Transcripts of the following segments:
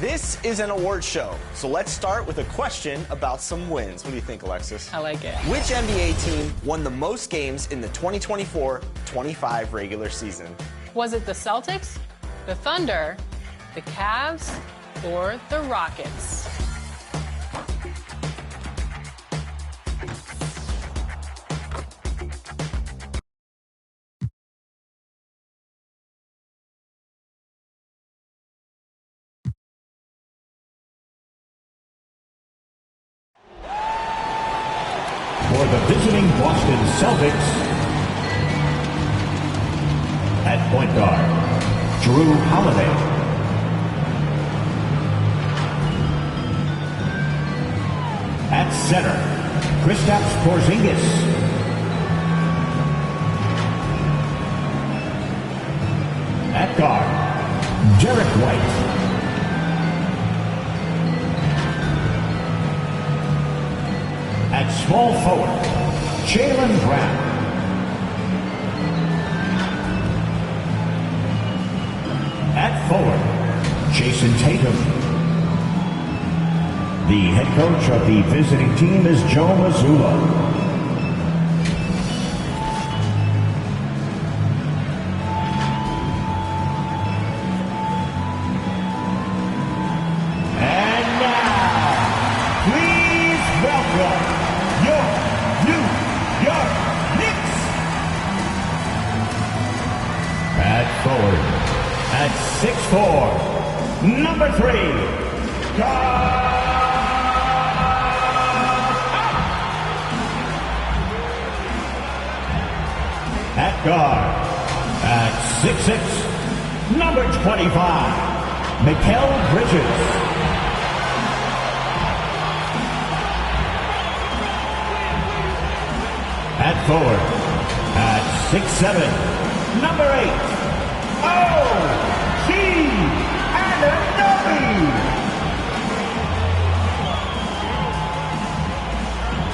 This is an award show, so let's start with a question about some wins. What do you think, Alexis? I like it. Which NBA team won the most games in the 2024-25 regular season? Was it the Celtics, the Thunder, the Cavs, or the Rockets? For the visiting Boston Celtics, at point guard, Drew Holiday. At center, Kristaps Porzingis. At guard, Derek White. At small forward, Jaylen Brown. At forward, Jason Tatum. The head coach of the visiting team is Joe Mazzulla. At 6'4", number 3, At guard, at 6'6", number 25, Mikal Bridges. At forward, at 6'7", number 8, O.G. Anunoby.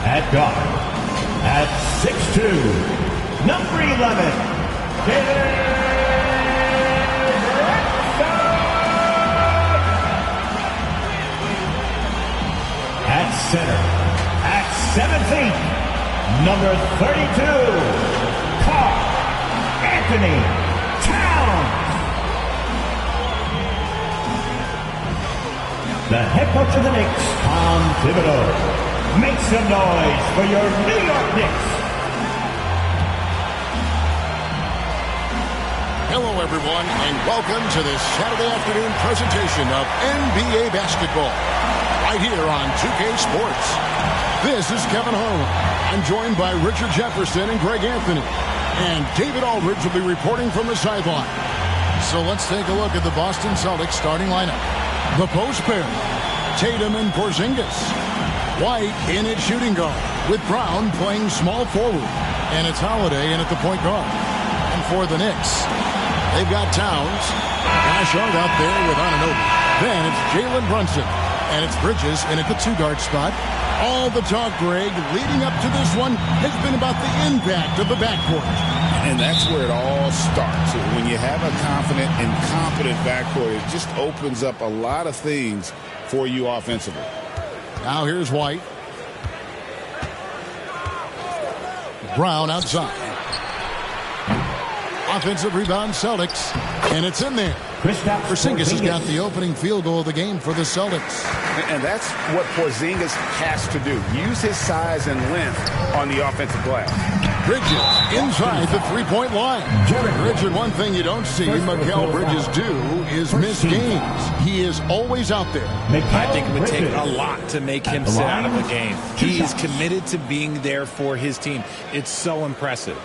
At guard, at 6'2", number 11, Derek At center, at 7 feet, number 32, Karl Anthony Towns. The head coach of the Knicks, Tom Thibodeau. Make some noise for your New York Knicks. Hello, everyone, and welcome to this Saturday afternoon presentation of NBA basketball, right here on 2K Sports. This is Kevin Harlan. I'm joined by Richard Jefferson and Greg Anthony. And David Aldridge will be reporting from the sideline. So let's take a look at the Boston Celtics starting lineup. The post pair, Tatum and Porzingis. White in at shooting guard, with Brown playing small forward. And it's Holiday in at the point guard. And for the Knicks, they've got Towns, Ashard out there with Anunoby. Then it's Jalen Brunson. And it's Bridges in at the two-guard spot. All the talk, Greg, leading up to this one has been about the impact of the backcourt. And that's where it all starts. When you have a confident and competent backcourt, it just opens up a lot of things for you offensively. Now here's White. Brown outside. Offensive rebound, Celtics. And it's in there. Porzingis has got the opening field goal of the game for the Celtics. And that's what Porzingis has to do. Use his size and length on the offensive glass. Bridges inside the three-point line. Richard, one thing you don't see Mikal Bridges do is miss games. He is always out there. I think it would take a lot to make him sit out of the game. He's committed to being there for his team. It's so impressive.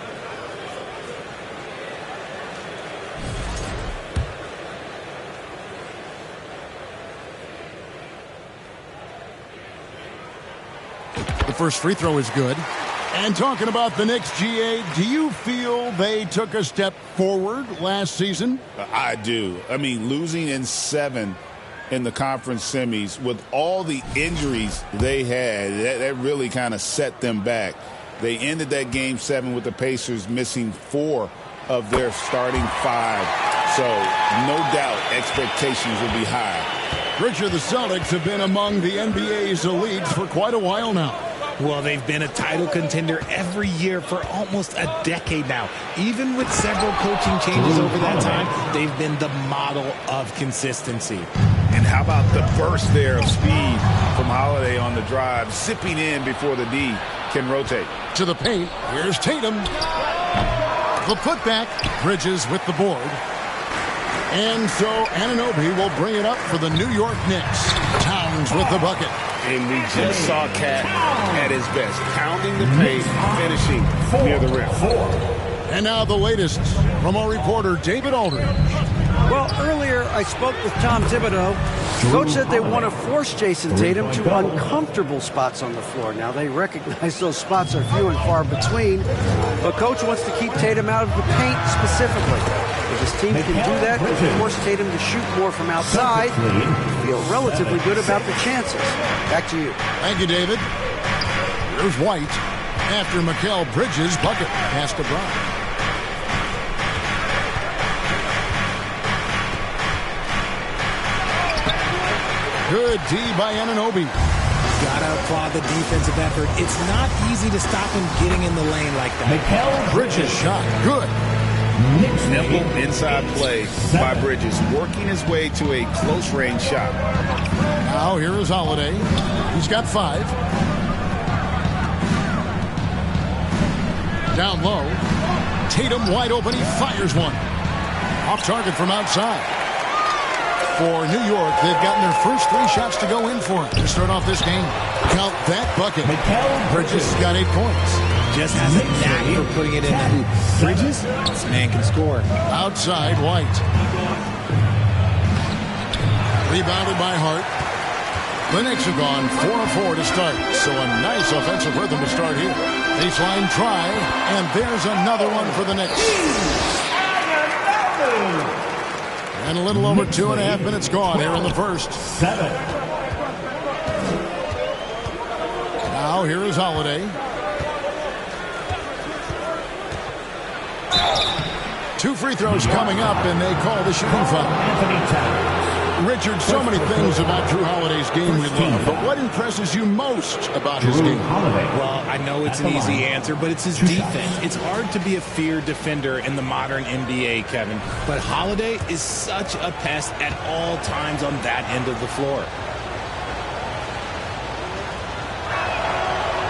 The first free throw is good. And talking about the Knicks, GA, do you feel they took a step forward last season? I do. I mean, losing in 7 in the conference semis with all the injuries they had, that really kind of set them back. They ended that game 7 with the Pacers missing 4 of their starting 5. So no doubt expectations will be high. Richard, the Celtics have been among the NBA's elites for quite a while now. Well, they've been a title contender every year for almost a decade now. Even with several coaching changes over that time, they've been the model of consistency. And how about the burst there of speed from Holiday on the drive, zipping in before the D can rotate. To the paint, here's Tatum. The putback, Bridges with the board. And so Anunoby will bring it up for the New York Knicks. Towns with the bucket. And we just saw Cat at his best, pounding the paint, finishing near the rim. And now the latest from our reporter, David Aldridge. Well, earlier I spoke with Tom Thibodeau. Coach said they want to force Jason Tatum to uncomfortable spots on the floor. Now, they recognize those spots are few and far between, but Coach wants to keep Tatum out of the paint specifically. If his team can do that, they can force Tatum to shoot more from outside. Feel relatively good about the chances. Back to you. Thank you, David. Here's White after Mikal Bridges' bucket. Pass to Brown. Good D by Anunoby. Gotta applaud the defensive effort. It's not easy to stop him getting in the lane like that. Mikal Bridges shot. Good. Nimble inside play by Bridges, working his way to a close-range shot. Now here is Holiday. He's got 5. Down low. Tatum wide open. He fires one. Off target from outside. For New York, they've gotten their first 3 shots to go in for it to start off this game. Count that bucket. Bridges got 8 points. Just has a knack for putting it in the hoop. Bridges, this man can score. Outside, White. Rebounded by Hart. The Knicks have gone 4 of 4 to start, so a nice offensive rhythm to start here. Baseline try, and there's another one for the Knicks. And a little over 2.5 minutes gone here in the first. 7. Now here is Holiday. 2 free throws coming up, and they call the shooting foul. Richard, so many things about Jrue Holiday's game we love, but what impresses you most about his game? Well, I know it's an easy answer, but it's his defense. It's hard to be a feared defender in the modern NBA, Kevin. But Holiday is such a pest at all times on that end of the floor.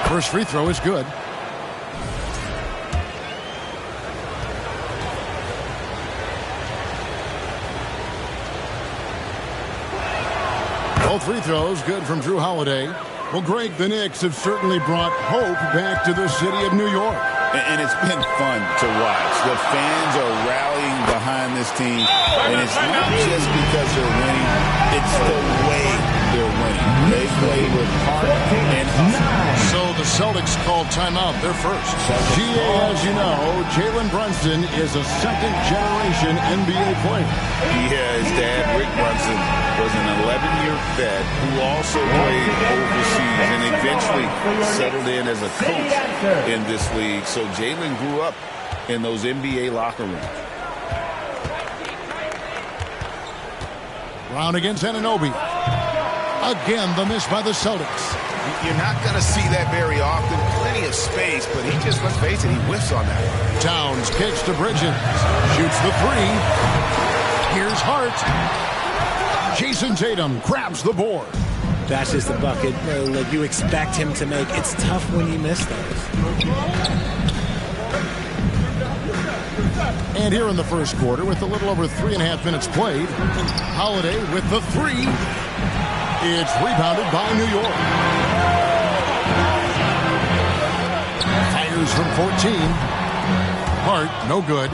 First free throw is good. Both free throws good from Jrue Holiday. Well, Greg, the Knicks have certainly brought hope back to the city of New York. And it's been fun to watch. The fans are rallying behind this team, and it's not just because they're winning, it's the way they're winning. They play with heart and hustle. So the Celtics called timeout. They're first. GA, as you know, Jalen Brunson is a second-generation NBA player. Yeah, his dad, Rick Brunson, was an 11-year vet who also played overseas and eventually settled in as a coach in this league. So Jalen grew up in those NBA locker rooms. Brown against Anunoby. Again, the miss by the Celtics. You're not going to see that very often. Plenty of space, but he just, let's face it, he whiffs on that. Towns kicks to Bridges. Shoots the 3. Here's Hart. Jason Tatum grabs the board. That's just the bucket like you expect him to make. It's tough when you miss those. And here in the first quarter, with a little over 3.5 minutes played, Holiday with the 3. It's rebounded by New York. Fires from 14. Hart, no good.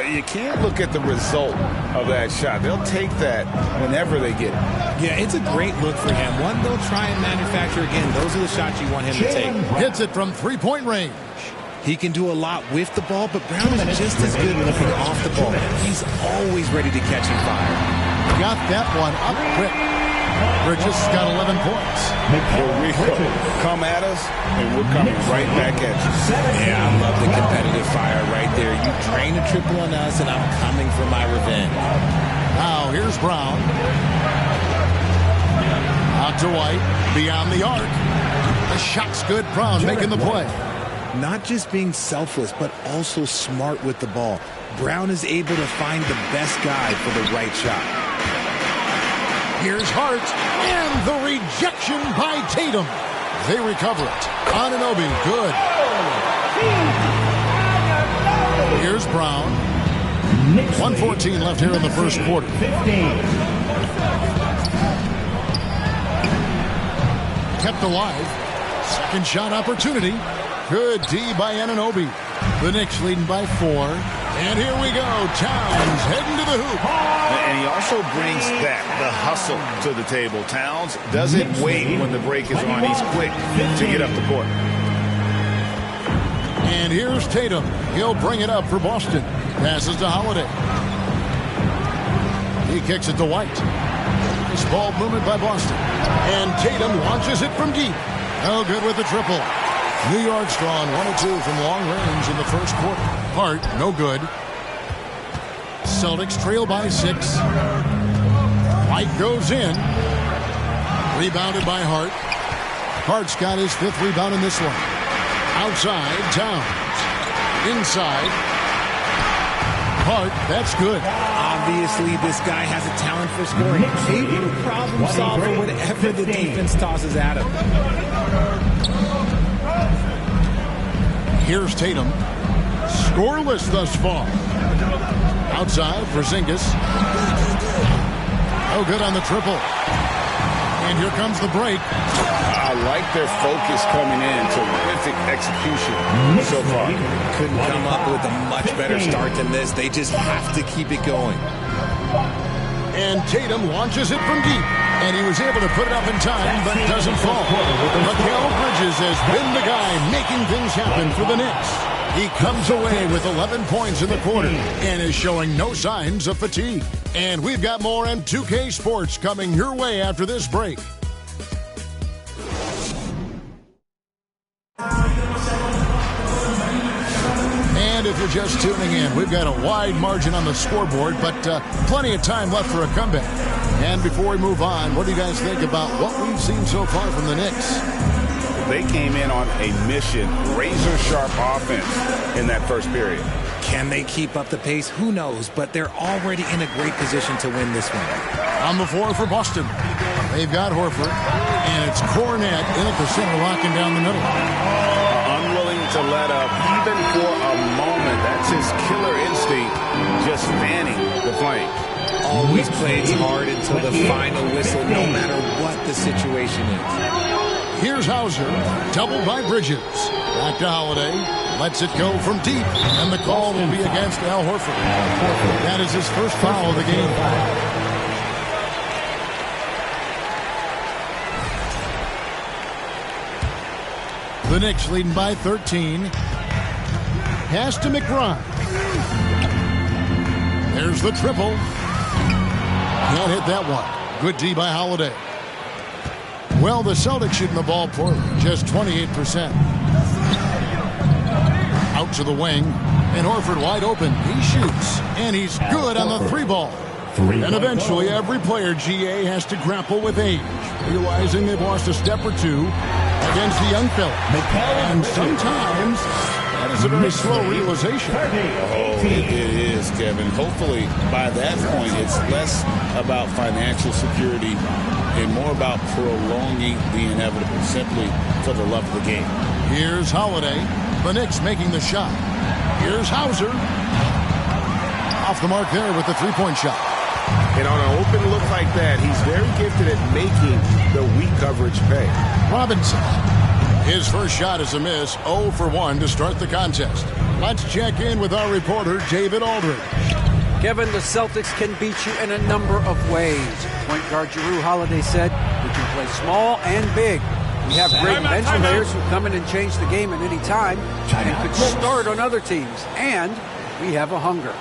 You can't look at the result of that shot. They'll take that whenever they get it. Yeah, it's a great look for him. One they'll try and manufacture again. Those are the shots you want him to take. Hits it from 3-point range. He can do a lot with the ball, but Brown is just as good looking off the ball. He's always ready to catch and fire. Got that one up quick. Bridges got 11 points. For real, come at us, and we're coming right back at you. Yeah, I love the competitive fire right there. You drain a triple on us, and I'm coming for my revenge. Now, here's Brown. Out to White, beyond the arc. The shot's good. Brown making the play. Not just being selfless, but also smart with the ball. Brown is able to find the best guy for the right shot. Here's Hart, and the rejection by Tatum. They recover it. Anunoby, good. Here's Brown. 1:14 left here in the first quarter. Kept alive. Second shot opportunity. Good D by Anunoby. The Knicks leading by 4. And here we go. Towns heading to the hoop. And he also brings the hustle to the table. Towns doesn't wait when the break is on. He's quick to get up the court. And here's Tatum. He'll bring it up for Boston. Passes to Holiday. He kicks it to White. Nice ball movement by Boston. And Tatum launches it from deep. No good with the triple. New York's drawn 1 or 2 from long range in the first quarter. Hart, no good. Celtics trail by 6. White goes in. Rebounded by Hart. Hart's got his 5th rebound in this one. Outside, Towns. Inside. Hart, that's good. Obviously, this guy has a talent for scoring. Able to problem solve for whatever the defense tosses at him. Here's Tatum. Scoreless thus far. Outside, Porzingis. Oh, good on the triple. And here comes the break. I like their focus coming in. Terrific execution so far. Couldn't come up with a much better start than this. They just have to keep it going. And Tatum launches it from deep. And he was able to put it up in time, but doesn't fall. Mikal Bridges has been the guy making things happen for the Knicks. He comes away with 11 points in the quarter and is showing no signs of fatigue. And we've got more M2K Sports coming your way after this break. And if you're just tuning in, we've got a wide margin on the scoreboard, but plenty of time left for a comeback. And before we move on, what do you guys think about what we've seen so far from the Knicks? They came in on a mission, razor-sharp offense in that first period. Can they keep up the pace? Who knows, but they're already in a great position to win this one. On the floor for Boston, they've got Horford, and it's Kornet in at the center, locking down the middle. Unwilling to let up, even for a moment. That's his killer instinct, just fanning the flame. Always plays hard until the final whistle, no matter what the situation is. Here's Hauser, doubled by Bridges. Back to Holiday, lets it go from deep, and the call will be against Al Horford. That is his first foul of the game. The Knicks leading by 13. Pass to McBride. There's the triple. Can't hit that one. Good D by Holiday. Well, the Celtics shooting the ball poorly, just 28%. Out to the wing, and Horford wide open. He shoots, and he's good on the 3-ball. And eventually, every player, GA, has to grapple with age, realizing they've lost a step or two against the young fella. And sometimes that is a very slow realization. Oh, it is, Kevin. Hopefully, by that point, it's less about financial security and more about prolonging the inevitable, simply for the love of the game. Here's Holiday. The Knicks making the shot. Here's Hauser. Off the mark there with the 3-point shot. And on an open look like that, he's very gifted at making the weak coverage pay. Robinson. His first shot is a miss. 0 for 1 to start the contest. Let's check in with our reporter, David Aldridge. Kevin, the Celtics can beat you in a number of ways. Point guard Jrue Holiday said, we can play small and big. We have great bench players who come in and change the game at any time and could start on other teams. And we have a hunger.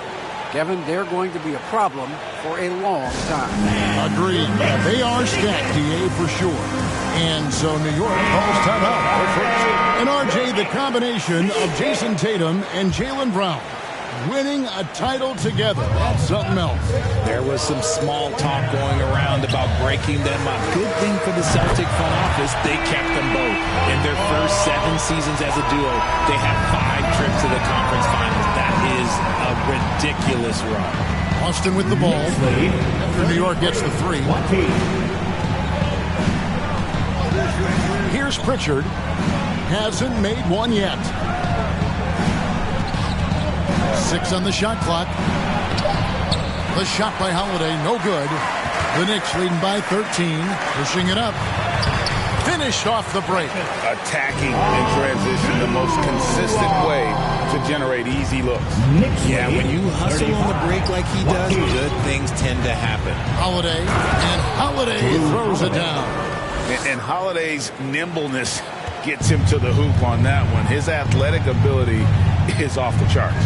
Kevin, they're going to be a problem for a long time. Agreed. They are stacked, DA, for sure. And so New York calls timeout. And RJ, the combination of Jason Tatum and Jaylen Brown winning a title together. That's something else. There was some small talk going around about breaking them up. Good thing for the Celtic front office, they kept them both. In their first 7 seasons as a duo, they had 5 trips to the conference finals. That is a ridiculous run. Austin with the ball. After New York gets the 3. Here's Pritchard. Hasn't made one yet. 6 on the shot clock. The shot by Holiday, no good. The Knicks leading by 13, pushing it up. Finished off the break. Attacking in transition, the most consistent way to generate easy looks. Yeah, when you hustle on the break like he does, good things tend to happen. Holiday, and Holiday throws it down. And Holiday's nimbleness gets him to the hoop on that one. His athletic ability is off the charts.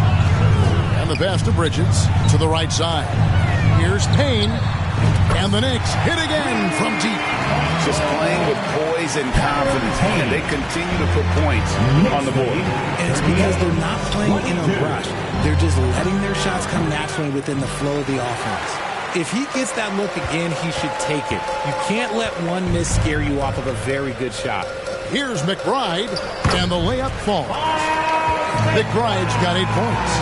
And the pass to Bridges to the right side. Here's Payne. And the Knicks hit again from deep. Just playing with poise and confidence. And they continue to put points on the board. And it's because they're not playing in a rush. They're just letting their shots come naturally within the flow of the offense. If he gets that look again, he should take it. You can't let one miss scare you off of a very good shot. Here's McBride, and the layup falls. McBride's got 8 points.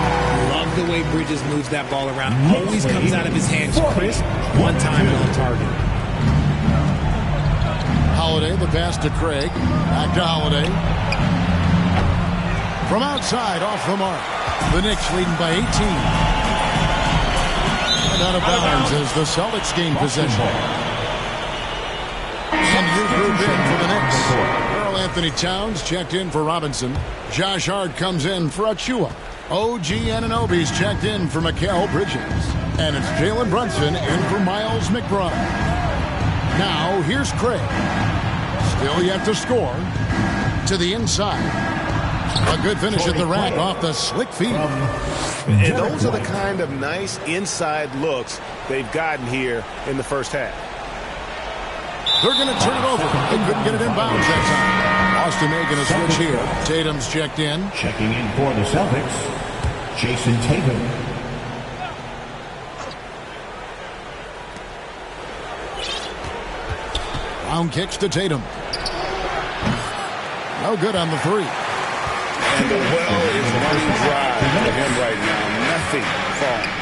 Love the way Bridges moves that ball around. Always comes out of his hands crisp, one time and on target. Holiday, the pass to Craig. Back to Holiday. From outside, off the mark. The Knicks leading by 18. And out of bounds as the Celtics gain possession. And new group in for the Knicks. Karl Anthony Towns checked in for Robinson. Josh Hart comes in for Achua. OG Anunoby's checked in for Mikal Bridges. And it's Jalen Brunson in for Miles McBride. Now, here's Craig. Still yet to score. To the inside. A good finish at the rack off the slick feet. And those are the kind of nice inside looks they've gotten here in the first half. They're going to turn it over. They couldn't get it in bounds that time. Austin making a switch here. Tatum's checked in. Checking in for the Celtics, Jason Tatum. Brown kicks to Tatum. No good on the 3. And the well is running dry for him right now. Nothing falling.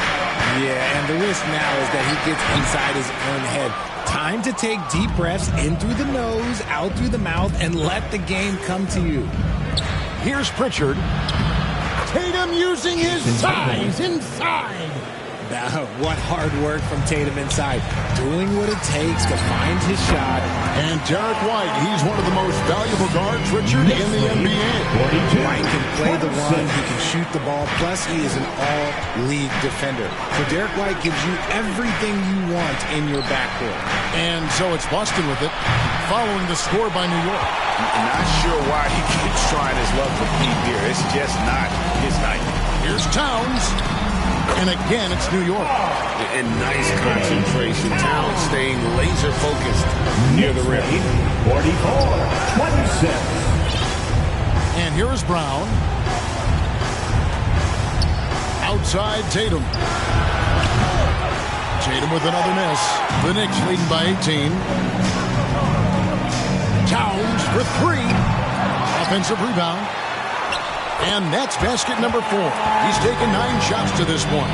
Yeah, and the risk now is that he gets inside his own head. Time to take deep breaths in through the nose, out through the mouth, and let the game come to you. Here's Pritchard. Tatum using his size inside. What hard work from Tatum inside. Doing what it takes to find his shot. And Derek White, he's one of the most valuable guards, Richard, in the NBA. White can play the one, he can shoot the ball, plus he is an all-league defender. So Derek White gives you everything you want in your backcourt. And so it's Boston with it, following the score by New York. I'm not sure why he keeps trying his luck for Pete here. It's just not his night. Here's Towns. And again, it's New York. And nice concentration. Towns staying laser focused near the rim. 44-26. And here is Brown. Outside Tatum. Tatum with another miss. The Knicks leading by 18. Towns for 3. Offensive rebound. And that's basket number 4. He's taken 9 shots to this point.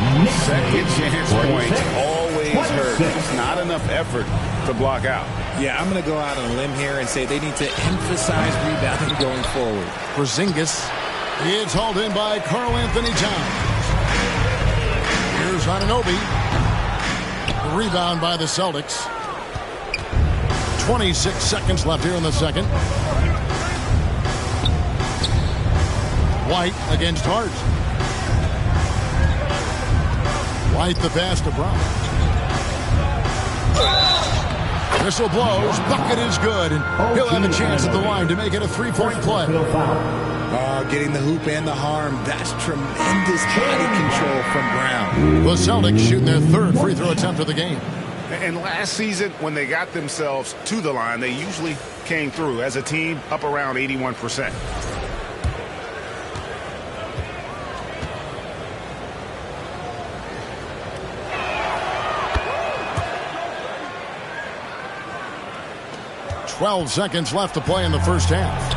Second chance points always hurt. It's not enough effort to block out. Yeah, I'm going to go out on a limb here and say they need to emphasize rebounding going forward. Porzingis. It's hauled in by Karl Anthony Towns. Here's Anunoby. Rebound by the Celtics. 26 seconds left here in the second. White against Hart. White the pass to Brown. Whistle blows. Bucket is good. And he'll have a chance at the line to make it a 3-point play. Getting the hoop and the harm. That's tremendous body control from Brown. The Celtics shooting their 3rd free throw attempt of the game. And last season, when they got themselves to the line, they usually came through as a team up around 81%. 12 seconds left to play in the first half.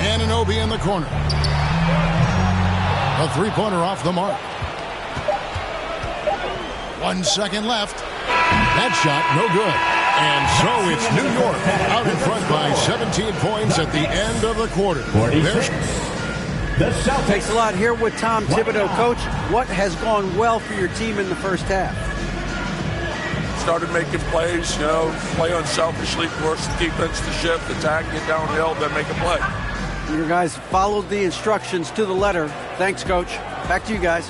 Anunoby in the corner. A three-pointer off the mark. 1 second left. That shot, no good. And so it's New York out in front by 17 points at the end of the quarter. Thanks a lot. Here with Tom Thibodeau. Coach, what has gone well for your team in the first half? Started making plays, play unselfishly, force the defense to shift, attack, get downhill, then make a play. Your guys followed the instructions to the letter. Thanks, Coach. Back to you guys.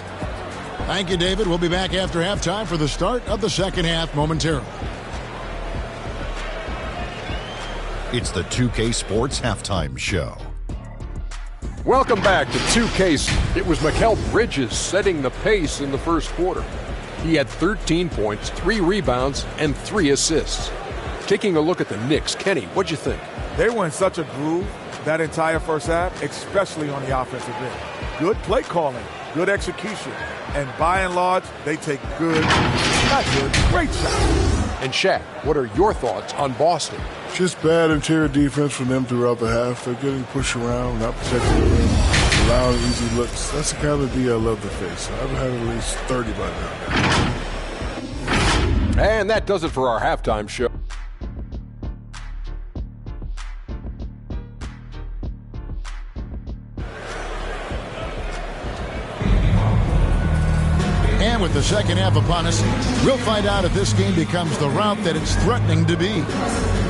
Thank you, David. We'll be back after halftime for the start of the second half momentarily. It's the 2K Sports Halftime Show. Welcome back to 2K. It was Mikal Bridges setting the pace in the first quarter. He had 13 points, 3 rebounds, and 3 assists. Taking a look at the Knicks, Kenny, what'd you think? They were in such a groove that entire first half, especially on the offensive end. Good play calling, good execution, and by and large, they take great shots. And Shaq, what are your thoughts on Boston? Just bad interior defense from them throughout the half. They're getting pushed around, not protecting the rim, allowing easy looks. That's the kind of D I love to face. I've had at least 30 by now. And that does it for our halftime show. And with the second half upon us, we'll find out if this game becomes the route that it's threatening to be.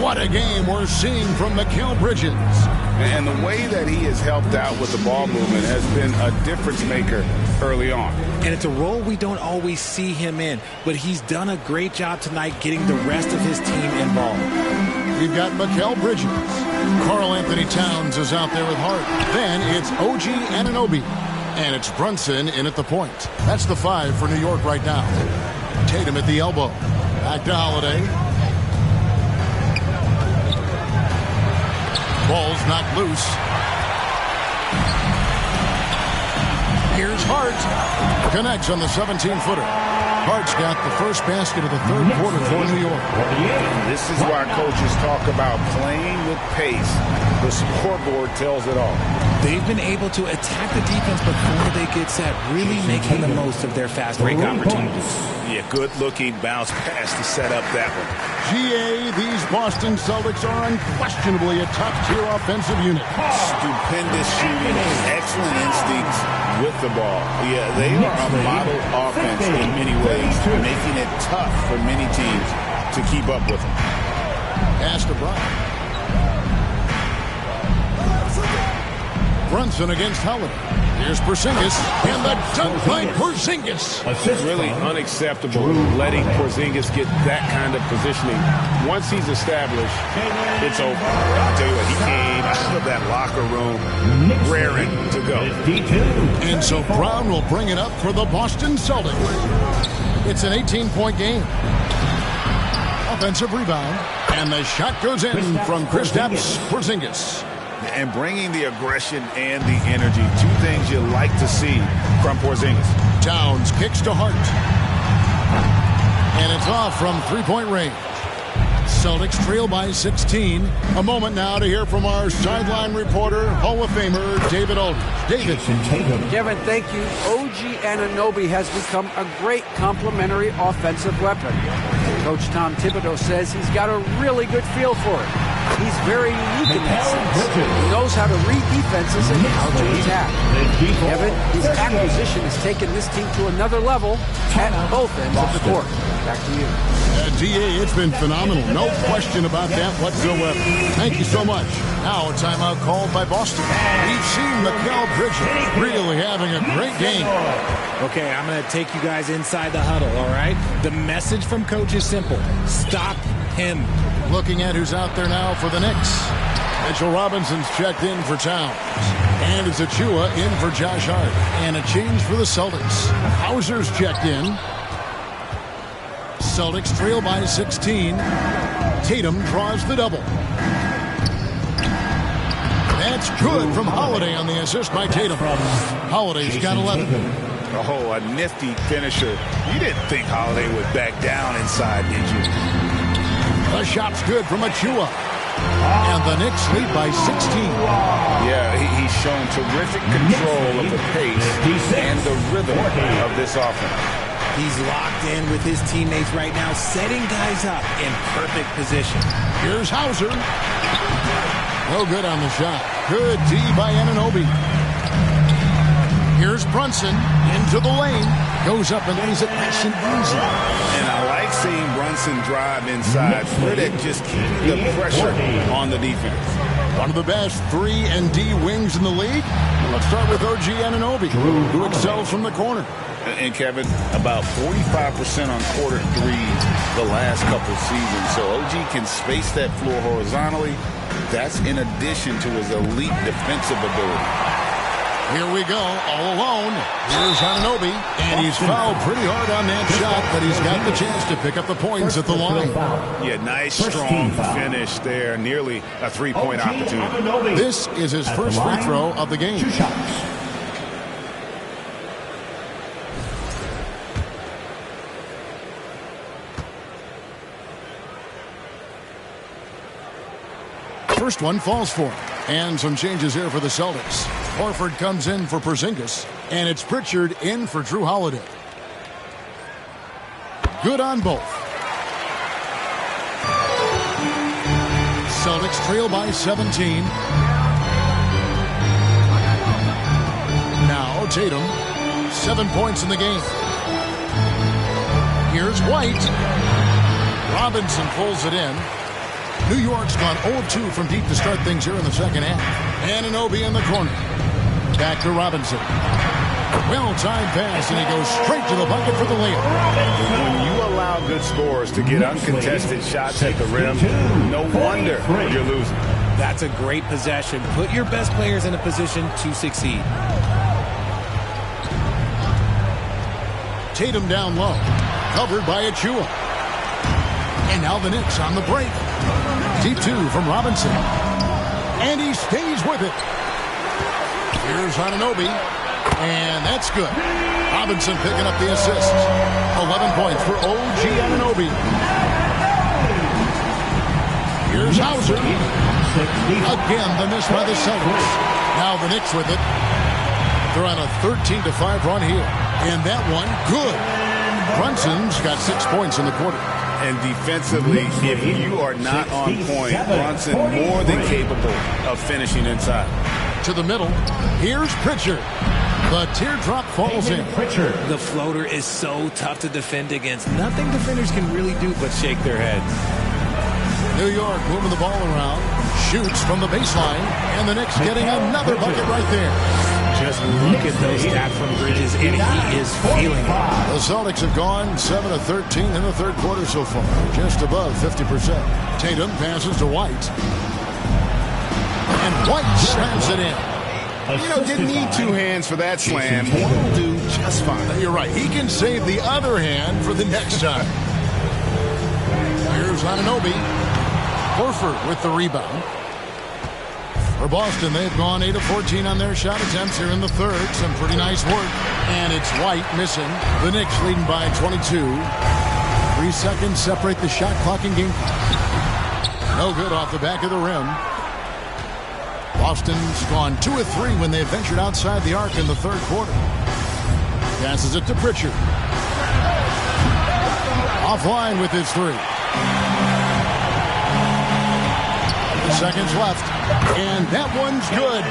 What a game we're seeing from Mikal Bridges. And the way that he has helped out with the ball movement has been a difference maker early on. And it's a role we don't always see him in, but he's done a great job tonight getting the rest of his team involved. We've got Mikal Bridges. Karl Anthony Towns is out there with Hart. Then it's OG Anunoby. And it's Brunson in at the point. That's the 5 for New York right now. Tatum at the elbow. Back to Holiday. Ball's knocked loose. Here's Hart. Connects on the 17-footer. Hart's got the first basket of the third quarter for New York. This is why coaches talk about playing with pace. The scoreboard tells it all. They've been able to attack the defense before they get set, really making the most of their fast break opportunities. Yeah, good-looking bounce pass to set up that one. GA, these Boston Celtics are unquestionably a top-tier offensive unit. Stupendous shooting, excellent instincts with the ball. Yeah, they are a model offense in many ways, making it tough for many teams to keep up with them. Pass to Bryant. Brunson against Howard. Here's Porzingis, and the dunk by Porzingis. It's really unacceptable letting Porzingis get that kind of positioning. Once he's established, it's over. I'll tell you what, he came out of that locker room raring to go. And so Brown will bring it up for the Boston Celtics. It's an 18-point game. Offensive rebound, and the shot goes in from Kristaps Porzingis. And bringing the aggression and the energy, 2 things you like to see from Porzingis. Towns kicks to Hart. And it's off from three-point range. Celtics trail by 16. A moment now to hear from our sideline reporter, Hall of Famer David Aldridge. David. Kevin, thank you. OG Anunoby has become a great complementary offensive weapon. Coach Tom Thibodeau says he's got a really good feel for it. He's very unique in that sense. He knows how to read defenses and how to attack. Kevin, his acquisition has taken this team to another level at both ends of the court. Back to you. DA, it's been phenomenal. No question about that whatsoever. Thank you so much. Now a timeout called by Boston. We've seen Mikal Bridges really having a great game. Okay, I'm going to take you guys inside the huddle, all right? The message from Coach is simple. Stop him. Looking at who's out there now for the Knicks. Mitchell Robinson's checked in for Towns. And it's Achua in for Josh Hart. And a change for the Celtics. Hauser's checked in. Celtics trail by 16. Tatum draws the double. That's good from Holiday on the assist by Tatum. Holiday's got 11. Oh, a nifty finisher. You didn't think Holiday would back down inside, did you? The shot's good from Achua. And the Knicks lead by 16. Yeah, he's shown terrific control of the pace and the rhythm of this offense. He's locked in with his teammates right now, setting guys up in perfect position. Here's Hauser. No good on the shot. Good D by Anunoby. Here's Brunson into the lane. Goes up and lays it nice and easy. And I like seeing Brunson drive inside. Riddick just keeping the pressure on the defense. One of the best 3 and D wings in the league. Let's start with OG Anunoby, who excels from the corner. And Kevin, about 45% on quarter threes the last couple seasons. So OG can space that floor horizontally. That's in addition to his elite defensive ability. Here we go, all alone. Here's Anunoby, and he's fouled pretty hard on that shot, but he's got the chance to pick up the points at the line. Yeah, nice, strong finish there. Nearly a three-point opportunity. This is his first free throw of the game. First one falls for him. And some changes here for the Celtics. Horford comes in for Porzingis. And it's Pritchard in for Drew Holiday. Good on both. Celtics trail by 17. Now Tatum. 7 points in the game. Here's White. Robinson pulls it in. New York's gone 0-2 from deep to start things here in the second half. Anunoby in the corner. Back to Robinson. Well-timed pass, and he goes straight to the bucket for the layup. When you allow good scorers to get uncontested shots at the rim, no wonder you're losing. That's a great possession. Put your best players in a position to succeed. Tatum down low. Covered by Achua. And now the Knicks on the break. Deep 2 from Robinson. And he stays with it. Here's Anunoby. And that's good. Robinson picking up the assist. 11 points for OG Anunoby. Here's Hauser. Again, the miss by the Celtics. Now the Knicks with it. They're on a 13-5 run here. And that one, good. Brunson's got 6 points in the quarter. And defensively, if you are not on point, Brunson more than capable of finishing inside. To the middle. Here's Pritchard. The teardrop falls in. The floater is so tough to defend against. Nothing defenders can really do but shake their heads. New York moving the ball around. Shoots from the baseline. And the Knicks getting another bucket right there. Just look at those stats from Bridges, and he is feeling it. The Celtics have gone 7 of 13 in the third quarter so far. Just above 50%. Tatum passes to White. And White slams it in. You know, didn't need 2 hands for that slam. One will do just fine. You're right. He can save the other hand for the next time. Here's Anunoby. Horford with the rebound. For Boston, they've gone 8 of 14 on their shot attempts here in the third. Some pretty nice work. And it's White missing. The Knicks leading by 22. 3 seconds separate the shot clock and game clock. No good off the back of the rim. Boston's gone 2 of 3 when they ventured outside the arc in the third quarter. Passes it to Pritchard. Offline with his 3. Seconds left. And that one's good.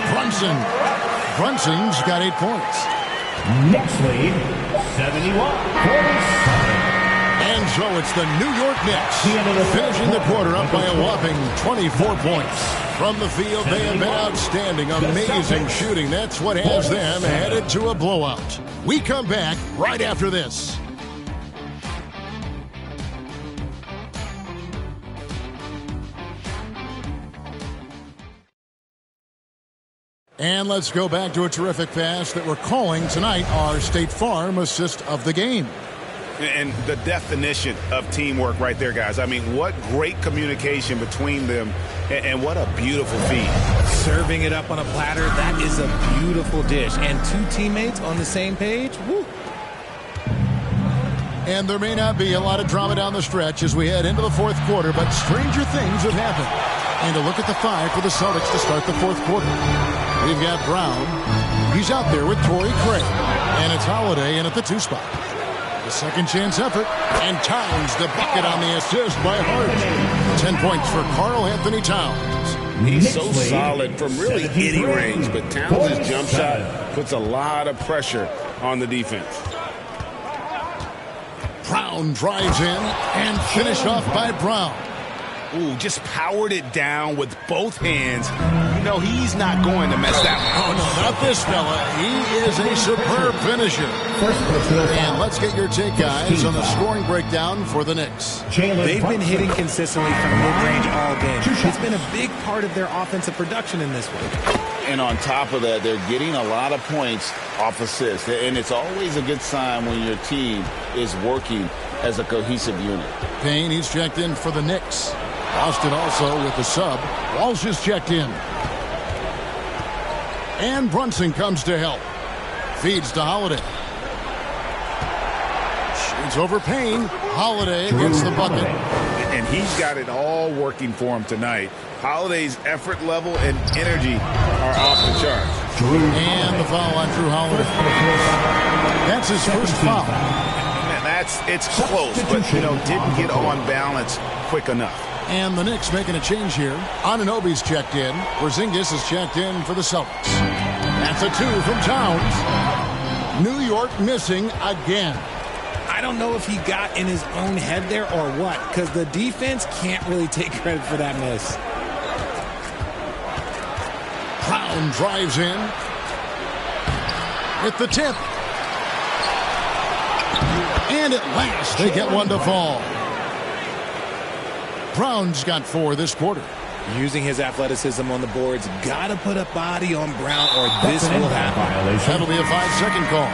Brunson's got 8 points. Knicks lead 71-47. And so it's the New York Knicks finishing the quarter up by a whopping 24 points. From the field, they have been outstanding. Amazing shooting. That's what has them headed to a blowout. We come back right after this. And let's go back to a terrific pass that we're calling tonight our State Farm assist of the game. And the definition of teamwork right there, guys. I mean, what great communication between them, and what a beautiful feed. Serving it up on a platter, that is a beautiful dish. And 2 teammates on the same page, woo. And there may not be a lot of drama down the stretch as we head into the fourth quarter, but stranger things have happened. And a look at the five for the Celtics to start the fourth quarter. We've got Brown. He's out there with Torrey Craig. And it's Holiday in at the 2 spot. The second chance effort. And Towns the bucket on the assist by Hart. 10 points for Karl Anthony Towns. He's so solid from really any range, but Towns' jump shot puts a lot of pressure on the defense. Brown drives in and finished off by Brown. Ooh, just powered it down with both hands. You know he's not going to mess that one. Oh, no, not this fella. He is a superb finisher. And let's get your take, guys, on the scoring breakdown for the Knicks. They've been hitting consistently from mid-range all game. It's been a big part of their offensive production in this one. And on top of that, they're getting a lot of points off assists. And it's always a good sign when your team is working as a cohesive unit. Payne, he's checked in for the Knicks. Austin also with the sub. Walsh is checked in. And Brunson comes to help. Feeds to Holiday. Shoots over Payne. Holiday gets the bucket. And he's got it all working for him tonight. Holiday's effort level and energy are off the charts. And the foul on Drew Holiday. That's his first foul. It's close, but, didn't get on balance quick enough. And the Knicks making a change here. Anunoby's checked in. Porzingis is checked in for the Celtics. That's a 2 from Towns. New York missing again. I don't know if he got in his own head there or what, because the defense can't really take credit for that miss. Brown drives in. With the tip. And at last, they get one to fall. Brown's got 4 this quarter. Using his athleticism on the boards, gotta put a body on Brown or this will happen. That'll be a 5-second call.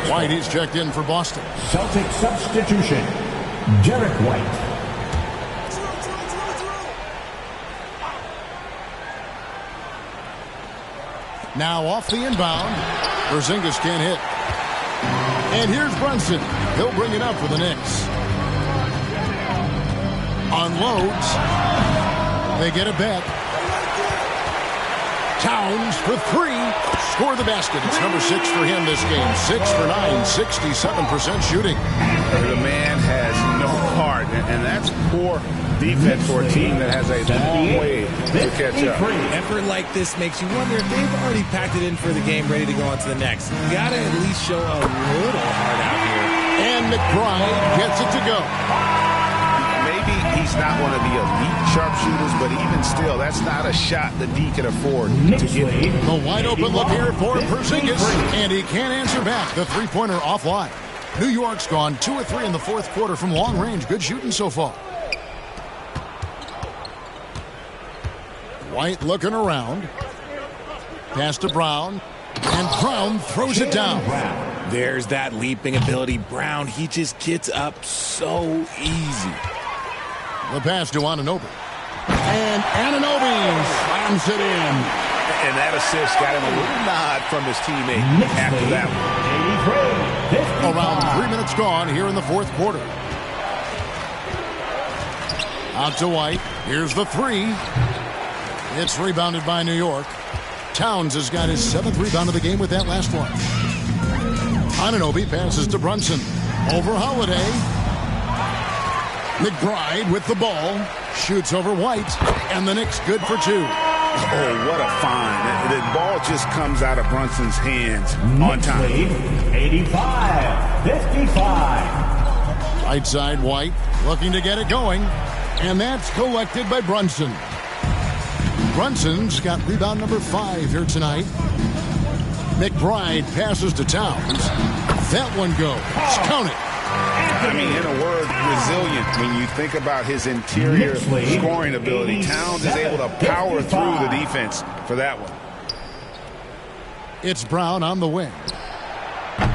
White is checked in for Boston. Celtic substitution. Derek White. Now off the inbound. Porzingis can't hit. And here's Brunson. He'll bring it up for the Knicks. Unloads. They get a bet. Towns for 3. Score the basket. It's number 6 for him this game. 6 for 9. 67% shooting. The man has no heart, and that's poor defense for a team that has a long way to catch up. Effort like this makes you wonder if they've already packed it in for the game, ready to go on to the next. You gotta at least show a little heart out here. And McBride gets it to go. Maybe he's not one of the elite sharpshooters, but even still, that's not a shot that D can afford to get. The wide open look here for Porzingis, and he can't answer back. The three-pointer offline. New York's gone 2 of 3 in the fourth quarter from long range. Good shooting so far. White looking around. Pass to Brown. And Brown throws it down. There's that leaping ability. Brown, he just gets up so easy. The pass to Anunoby. And Anunoby slams it in. And that assist got him a little nod from his teammate after that one. Around 3 minutes gone here in the fourth quarter. Out to White. Here's the 3. It's rebounded by New York. Towns has got his 7th rebound of the game with that last one. Anunoby passes to Brunson. Over Holiday. McBride with the ball. Shoots over White. And the Knicks good for 2. Oh, what a find. The ball just comes out of Brunson's hands on time. 85-55. Right side, White looking to get it going. And that's collected by Brunson. Brunson's got rebound number 5 here tonight. McBride passes to Towns. That one goes. Count it. I mean, in a word, resilient. When you think about his interior scoring ability, Towns is able to power through the defense for that one. It's Brown on the wing.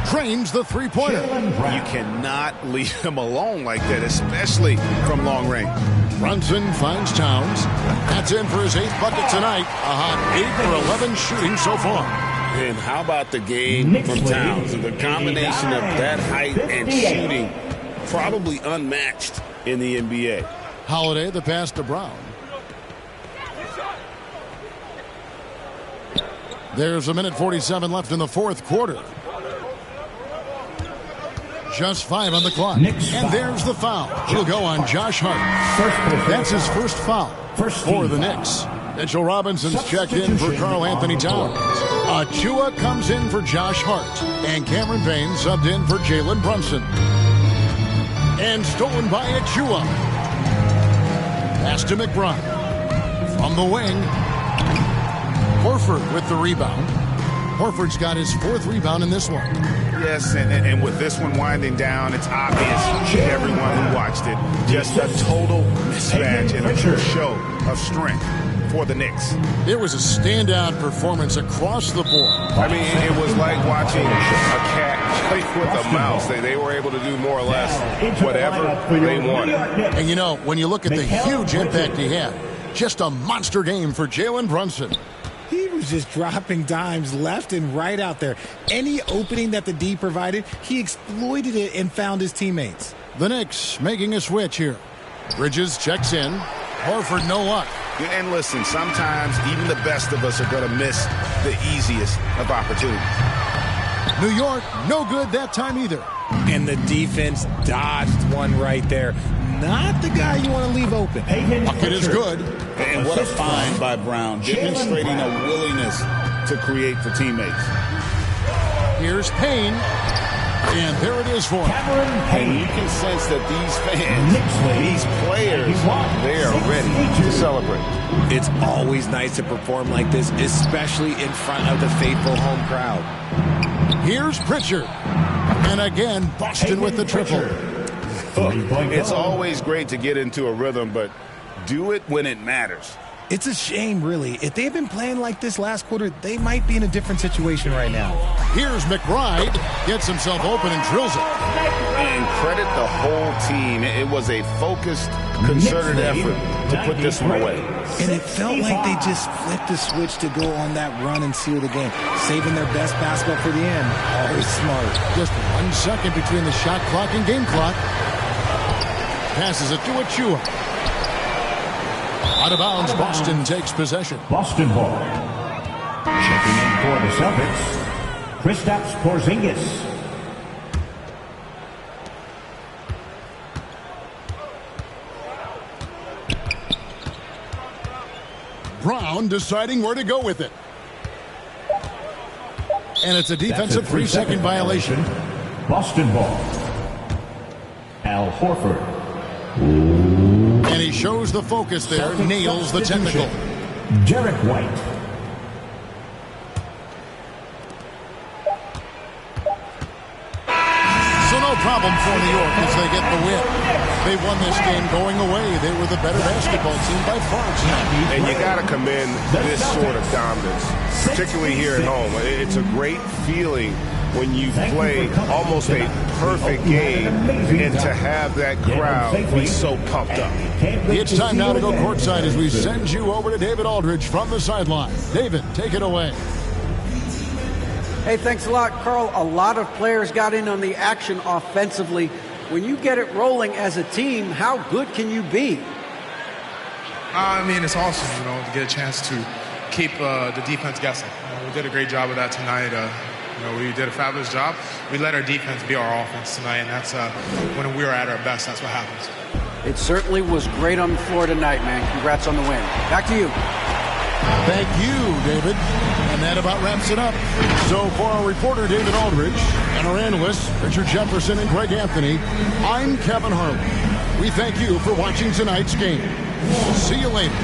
Trains the three-pointer. You cannot leave him alone like that, especially from long range. Brunson finds Towns. That's in for his 8th bucket tonight. A hot 8 for 11 shooting so far. And how about the game from Towns? The combination of that height and shooting probably unmatched in the NBA. Holiday, the pass to Brown. There's 1:47 left in the fourth quarter. Just 5 on the clock. And there's the foul. It'll go on Josh Hart. That's his first foul for the Knicks. Mitchell Robinson's checked in for Karl Anthony Towns. Achua comes in for Josh Hart. And Cameron Payne subbed in for Jalen Brunson. And stolen by Achua. Pass to McBride. From the wing. Horford with the rebound. Horford's got his 4th rebound in this one. Yes, and with this one winding down, it's obvious to everyone who watched it. Just a total mismatch and a true show of strength for the Knicks. It was a standout performance across the board. I mean, it was like watching a cat play with a mouse. They were able to do more or less whatever they wanted. And, you know, when you look at the huge impact he had, just a monster game for Jalen Brunson. He was just dropping dimes left and right out there. Any opening that the D provided, he exploited it and found his teammates. The Knicks making a switch here. Bridges checks in. Horford, no luck. And listen, sometimes even the best of us are going to miss the easiest of opportunities. New York, no good that time either. And the defense dodged one right there. Not the guy you want to leave open. Bucket is good. And what a find by Brown, demonstrating a willingness to create for teammates. Here's Payne. And there it is for him. And you can sense that these fans, these players, they are ready to celebrate. It's always nice to perform like this, especially in front of the faithful home crowd. Here's Pritchard. And again, Boston with the triple. It's always great to get into a rhythm, but do it when it matters. It's a shame, really. If they had been playing like this last quarter, they might be in a different situation right now. Here's McBride. Gets himself open and drills it. And credit the whole team. It was a focused, concerted effort to put this one away. And it felt like they just flipped the switch to go on that run and seal the game, saving their best basketball for the end. Always smart. Just 1 second between the shot clock and game clock. Passes it to Achua. Out of bounds, Boston takes possession. Boston ball. Checking in for the Celtics, Kristaps Porzingis. Brown deciding where to go with it. And it's a defensive 3-second violation. Boston ball. Al Horford. And he shows the focus there, nails the technical. Derek White. So no problem for New York as they get the win. They won this game going away. They were the better basketball team by far tonight. And you got to commend this sort of dominance, particularly here at home. It's a great feeling when you play almost a perfect game and to have that crowd be so pumped up. It's time now to go courtside as we send you over to David Aldridge from the sideline. David, take it away. Hey, thanks a lot, Carl. A lot of players got in on the action offensively. When you get it rolling as a team, how good can you be? I mean, it's awesome, to get a chance to keep the defense guessing. We did a great job of that tonight. We did a fabulous job. We let our defense be our offense tonight, and that's when we are at our best, that's what happens. It certainly was great on the floor tonight, man. Congrats on the win. Back to you. Thank you, David. And that about wraps it up. So for our reporter, David Aldridge, and our analysts, Richard Jefferson and Greg Anthony, I'm Kevin Harlan. We thank you for watching tonight's game. See you later.